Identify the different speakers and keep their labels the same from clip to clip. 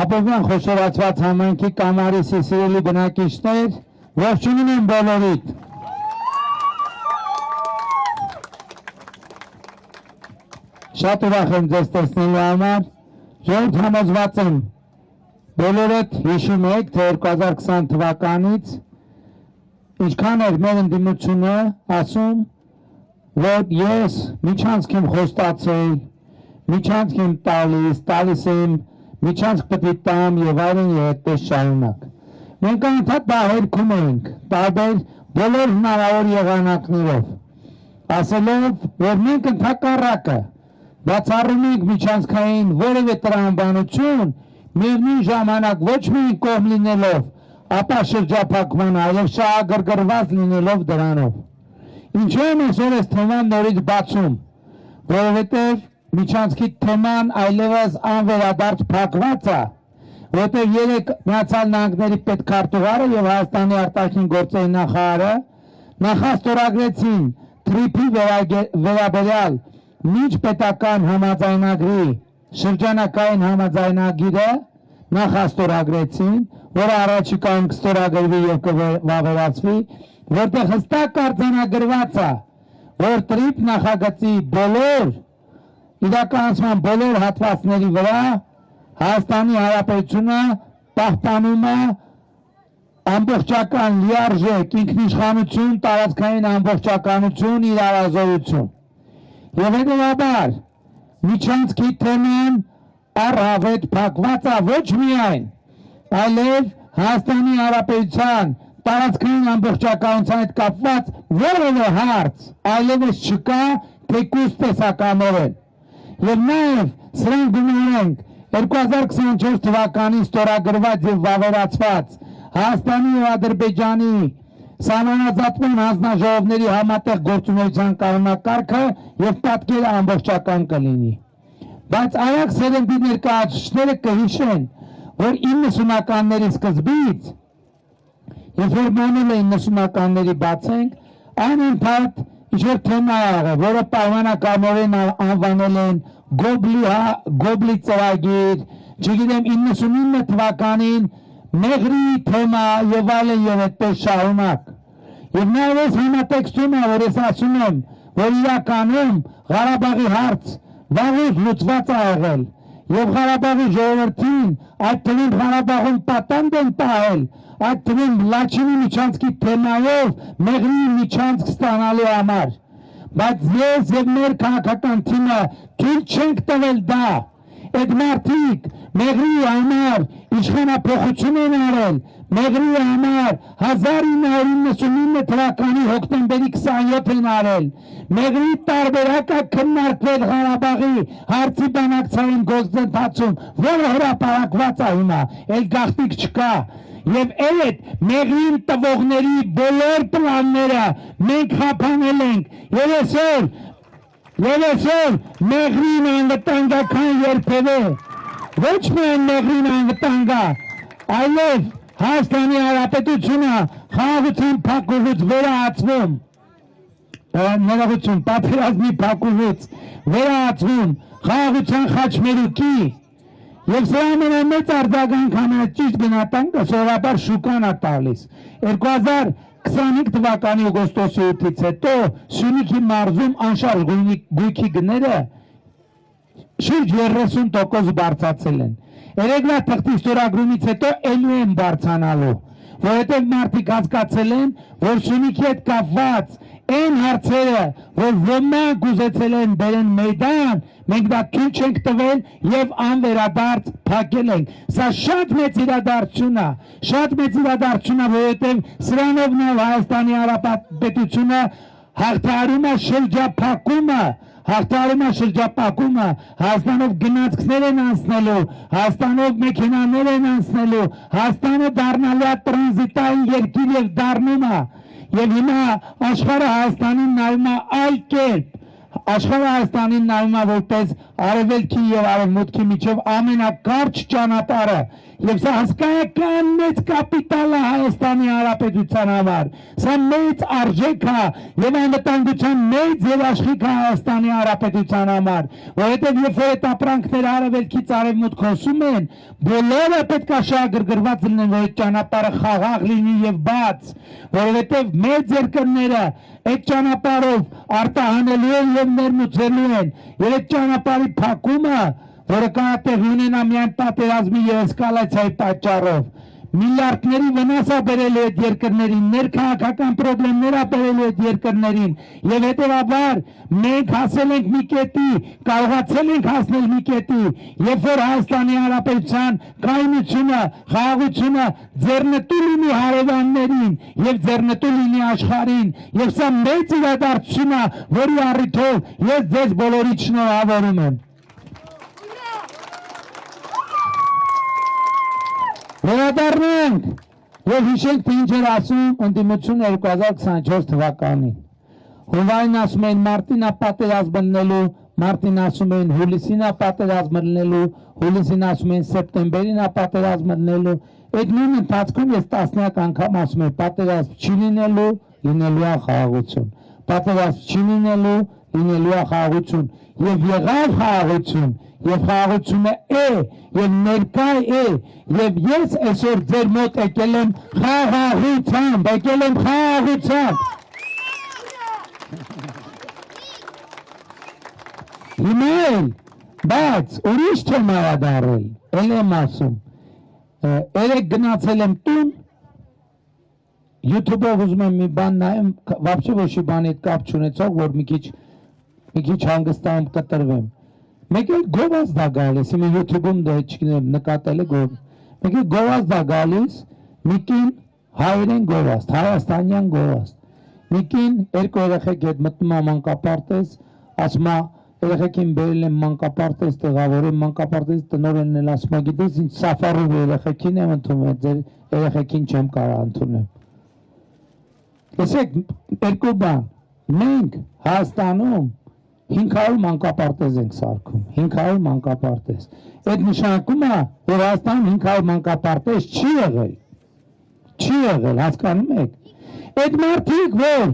Speaker 1: Ապովյան խոշորացված համայնքի կամարիսի սիրելի բնակիչներ, ողջունում եմ բոլորիդ։ Շատ ուրախ եմ ձեզ տեսնելու համար, ժողովուրդ համոզված եմ, բոլորդ հիշում եք, թե 2020 թվականից ինչքան էր մեր ընդդիմությունը ասում, որ ես միջանցք եմ խոստացել, միջանցք եմ տալիս եմ, միջանցք պետք է տամ եւ այլն եւ այդպես շարունակ։ Մենք անընդհատ դա հերքում ենք, տարբեր բոլոր հնարավոր եղանակներով, ասելով, որ մենք ընդհակառակը բացառում ենք միջանցքային որևէ տրամաբանություն, միևնույն ժամանակ ոչ միայն կողմ լինելով, ապա շրջափակման այլև շահագրգռված լինելով դրանով։ Ինչու եմ այսօր այս թեման նորից բացում, որովհետև միջանցքի թեման այլևս անվերադարձ փակված է, որովհետև երեք Միացյալ Նահանգների պետքարտուղարը եւ Հայաստանի արտաքին գործերի նախարարը նախաստորագրեցին թրիփի վերաբերյալ միջպետական համաձայնագրի շրջանակային համաձայնագիրը նախաստորագրեցին, որը առաջիկայում կստորագրվի եւ կվավերացվի, որտեղ հստակ արձանագրված է, որ թրիփ նախագծի բոլոր իրականացման բոլոր հատվածների վրա Հայաստանի Հանրապետությունը պահպանում է ամբողջական լիարժեք ինքնիշխանություն, տարածքային ամբողջականություն, իրավազորություն։ Եվ հետևաբար միջանցքի թեման առավել փակված է ոչ միայն, այլև Հայաստանի Հանրապետության տարածքային ամբողջականության հետ կապված որևէ հարց այլևս չկա, թեկուզ տեսականորեն։ Եվ նաև սրանք գումարենք 2024 թվականին ստորագրված եւ վավերացված Հայաստանի եւ Ադրբեջանի սահմանազատման հանձնաժողովների համատեղ գործունեության կանոնակարգը եւ պատկերը ամբողջական կլինի։ Բայց արագ սերնդի ներկայացուցիչները կհիշեն, որ 90-ականների սկզբից, երբ որ մոնել էին 90-ականների բացենք, այն ընդհանուր ինչ-որ թեմա եղավ, որը պայմանականորեն անվանել են Գոբլի ծրագիր, չգիտեմ 99 թվականին Մեղրի թեմա եւ այլն եւ այդպես շարունակ։ Եվ նաեւ այս համատեքստում է, որ ես ասում եմ, որ իրականում Ղարաբաղի հարց վաղուց լուծված է եղել եւ Ղարաբաղի ժողովրդին այդ թվում Ղարաբաղում պատանդ են տահել, այդ թվում Լաչինի միջանցքի թեմայով Մեղրի միջանցք ստանալու համար։ Բայց ես եւ մեր քաղաքական թիմը թույլ չենք տվել դա։ Այդ մարդիկ Մեղրի համար իշխանափոխություն են արել, Մեղրի համար 1999 թվականի հոկտեմբերի 27 են արել, Մեղրի տարբերակը քննարկվել Ղարաբաղի հարցի բանակցային գործընթացում, որը հրապարակված է հիմա, այլ գաղտնիք չկա։ Եվ այդ Մեղրին տվողների բոլոր պլանները մենք խափանել ենք, եւ այսօր Մեղրին անվտանգական երբևէ, ոչ միայն Մեղրին անվտանգ է, այլև Հայաստանի Հանրապետությունը խաղաղության փակուղուց վերահացվում, ներողություն, պատերազմի փակուղուց վերահացվում խաղաղության խաչմերուկի, եւ սրա ամենամեծ արձագանք ճիշտ գնահատանքը սովորաբար շուկան է տալիս։ 2025 թվականի օգոստոսի 8-ից հետո Սյունիքի մարզում անշարժ գույքի գները շուրջ 30% բարձրացել են։ Երեգլա թղթի ստորագրումից հետո ելու են բարձրանալու, որովհետև մարդիկ հասկացել են, որ Սյունիքի հետ կապված այն հարցերը, որ ոմանք ուզեցել են բերեն մեյդան, մենք դա թույլ չենք տվել եւ անվերադարձ փակել ենք։ Սա շատ մեծ իրադարձություն է, որովհետև սրանով նա Հայաստանի Հանրապետությունը հաղթահարում է շրջափակումը, Հայաստանով գնացքներ են անցնելու, Հայաստանով մեքենաներ են անցնելու, Հայաստանը դառնալու է տրանզիտային երկիր եւ դառնում է։ Եվ հիմա աշխարհը Հայաստանին նայում է այլ կերպ, Աշխարհը Հայաստանին նայում է որպես արևելքի եւ արևմուտքի միջև ամենակարճ ճանապարհը եւ սա հսկայական մեծ կապիտալ է Հայաստանի Հանրապետության համար, սա մեծ արժեք է եւ անվտանգության մեծ երաշխիք է Հայաստանի Հանրապետության համար, որովհետեւ երբ որ այդ ապրանքները արևելքից արևմուտք հոսում են, բոլորը պետք է շահագրգռված լինեն, որ այդ ճանապարհը խաղաղ լինի եւ բաց, որովհետեւ մեծ երկրները այդ ճանապարհով արտահանելու են եւ ներմուծելու են, եւ այդ ճանապարհի փակումը, որը կարող է տեղի ունենա միայն պատերազմի եւ էսկալացիայի պատճառով, միլիարդների վնաս է բերելու այդ երկրներին, ներքաղաքական պրոբլեմներ է բերելու այդ երկրներին, եւ հետեւաբար մենք հասել ենք մի կետի, կարողացել ենք հասնել մի կետի, երբ որ Հայաստանի Հանրապետության կայունությունը, խաղաղությունը ձեռնտու լինի հարևաններին եւ ձեռնտու լինի աշխարհին, եւ սա մեծ իրադարձություն է, որի առիթով ես ձեզ բոլորիդ շնորհավորում եմ։ Վերադառնանք եւ հիշենք, թե ինչ էր ասում ընդդիմություն 2024 թվականին։ Հունվարին ասում էին մարտին է պատերազմ լինելու, մարտին ասում էին հուլիսին է պատերազմ լինելու, հուլիսին ասում էին սեպտեմբերին է պատերազմ լինելու։ Այդ նույն ընթացքում ես տասնյակ անգամ ասում եմ պատերազմ չի լինելու, լինելու է խաղաղություն։ Պատերազմ չի լինելու, լինելու է խաղաղություն։ Եվ եղավ խաղաղություն, եւ խաղաղությունը է, եւ ներկա է, եւ ես այսօր ձեր մոտ եկել եմ խաղաղությամբ, եկել եմ խաղաղությամբ։ Հիմա էլ, բայց ուրիշ չեմ արադարել, էլ եմ ասում, երեք գնացել եմ տուն, YouTube-ով ուզում եմ մի բան նայեմ, вообще ոչ մի բանի հետ կապ չունեցող, որ մի քիչ հանգստանում կտրվեմ։ Մեկ էլ գովազդ է գալիս, հիմա YouTube-ում դա չգիտեմ նկատել եք որ մեկ էլ գովազդ է գալիս, մի կին հայերեն գովազդ, հայաստանյան գովազդ, մի կին երկու երեխեք հետ մտնում է մանկապարտեզ, ասում է երեխեքին բերել եմ մանկապարտեզ, տեղավորել մանկապարտեզ, տնօրենն էլ ասում է գիտես ինչ սաֆարով երեխեքին եմ ընդունել, ձեր երեխեքին չեմ կարող ընդունել։ Լսեք, երկու բան, մենք Հայաստանում 500 մանկապարտեզ ենք սարքում, 500 մանկապարտեզ։ Այդ նշանակում է, որ Հայաստանում 500 մանկապարտեզ չի եղել, հասկանում եք։ Այդ մարդիկ, որ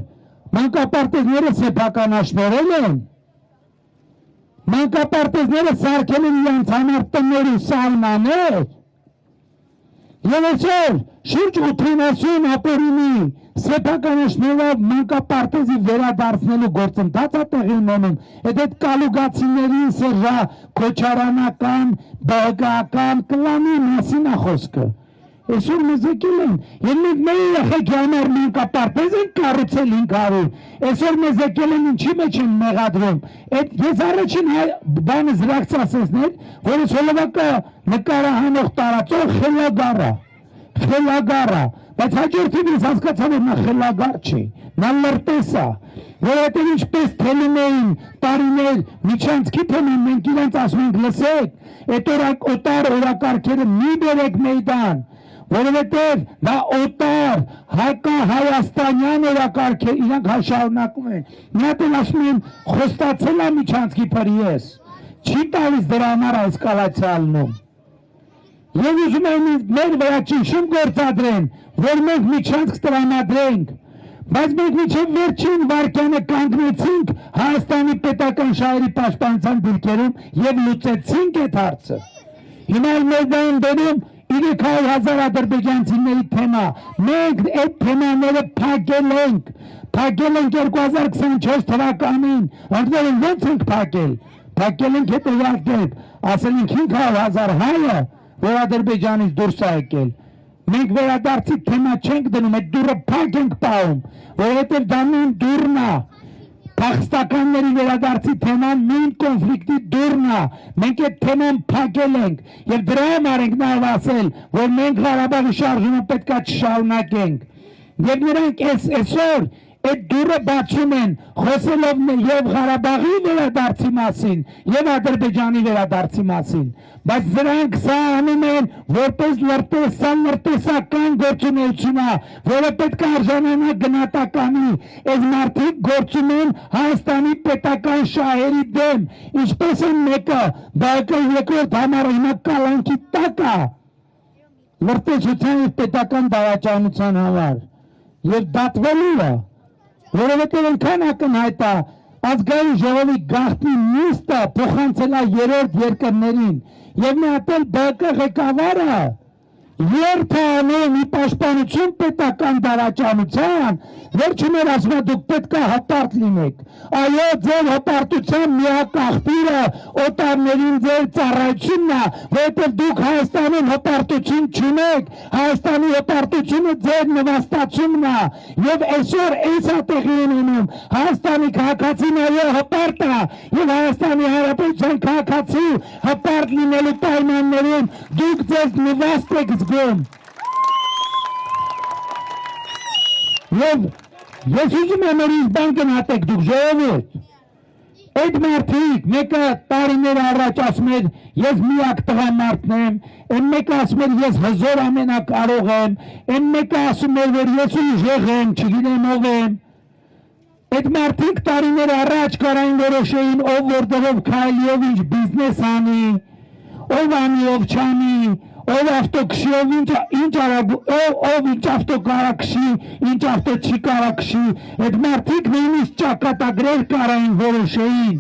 Speaker 1: մանկապարտեզները սեփականաշնորհել են, մանկապարտեզները սարքել են իրենց համար տներ ու սաունաներ, եւ այսօր շուրջ 80 ապերինի սեփականաշնորհով մանկապարտեզի վերադարձնելու գործընթաց է տեղի ունենում, այդ կալուգացիների Սերժա Քոչարանական, բողոքական կլանի մասին է խոսքը։ Այսօր մեզ եկել են, եւ մենք մեր երեխեքի համար մանկապարտեզ ենք կառուցել 500, այսօր մեզ եկել են ինչի մեջ են մեղադրում։ Այդ ես առաջին բանը զրակցասեցնել, որ Սոլովակը նկարահանող տարածող խելագարա, բայց հաջորդին ես հասկացա, որ նա խելագար չի, նա լրտես է, որովհետև ինչպես թելում էին տարիներ միջանցքի թելում, մենք իրենց ասում ենք լսեք, այդ օտար օրակարգերը մի բերեք մեյդան, որովհետև դա օտար հայաստանյան օրակարգ է, իրանք շարունակում են, նա դեն ասում են խոստացել է միջանցքի փր ես, չի տալիս դրա համար էսկալացիա ալնում։ Եվ ուզում են մեր վրա ճնշում գործադրեն, որ մենք միջանցք տրամադրենք, բայց մենք մինչև վերջին վայրկյանը կանգնեցինք Հայաստանի պետական շահերի պաշտպանության դիրքերում եւ լուծեցինք այդ հարցը։ Հիմա մեր դեմ դնում 300,000 ադրբեջանցիների թեմա, մենք այդ թեմաները փակել ենք 2024 թվականին, անդրել ոնց ենք փակել ենք հետևյալ կերպ, ասել ենք 500,000 հայը, որ Ադրբեջանից դուրս է եկել, մենք վերադարձի թեմա չենք դնում, այդ դուրը փակ ենք պահում, որովհետև դա նույն դուրն է, փախստականների վերադարձի թեման նույն կոնֆլիկտի դուրն է, մենք այդ թեման փակել ենք, եւ դրա համար ենք նաեւ ասել, որ մենք Ղարաբաղի շարժումը պետք է չշարունակենք, եւ նրանք այսօր այդ դուրը բացում են խոսելով եւ Ղարաբաղի վերադարձի մասին եւ Ադրբեջանի վերադարձի մասին, բայց դրանք սա անում են որպես լրտեսական գործունեություն, որը պետք է արժանանա գնահատականի։ Այս մարդիկ գործում են Հայաստանի պետական շահերի դեմ, ինչպես են մեկը, բակը երկրորդ համարը հիմա կալանքի տակ է լրտեսության եւ պետական դավաճանության համար եւ դատվելու է, որովհետեւ այնքան ակնհայտ է ազգային ժողովի գաղտնի նիստը փոխանցել է երրորդ երկրներին եւ մի հատ էլ ԲԿ ղեկավարը երբ է անում ի պաշտպանություն պետական դավաճանության, վերջում ասում է դուք պետք է հպարտ լինեք։ Այո, ձեր հպարտության միակ աղբյուրը օտարներին ձեր ծառայությունն է, որովհետև դուք Հայաստանում հպարտություն չունեք, Հայաստանի հպարտությունը ձեր նվաստացումն է, եւ այսօր այս է տեղի ունենում, Հայաստանի քաղաքացին այո հպարտ է, եւ Հայաստանի Հանրապետության քաղաքացի հպարտ լինելու պայմաններում դուք ձեզ նվաստ եք զգում։ Եվ ես ուզում եմ որ ինձ բան գնահատեք դուք ժողովուրդ, այդ մարդիկ մեկը տարիներ առաջ ասում էր ես միակ տղամարդն եմ, այն մեկը ասում էր ես հզոր ամենակարող եմ, այն մեկը ասում էր որ ես ուժեղ եմ, չգիտեմ ով եմ։ Այդ մարդիկ տարիներ առաջ կարային որոշեին ով որտեղով քայլի, ով ինչ բիզնես անի, ով անի, ով չանի, ով ավտո քշի, ով ինչ ավտո կարա քշի, ինչ ավտո չի կարա քշի, այդ մարդիկ նույնիսկ ճակատագրեր կարային որոշեին,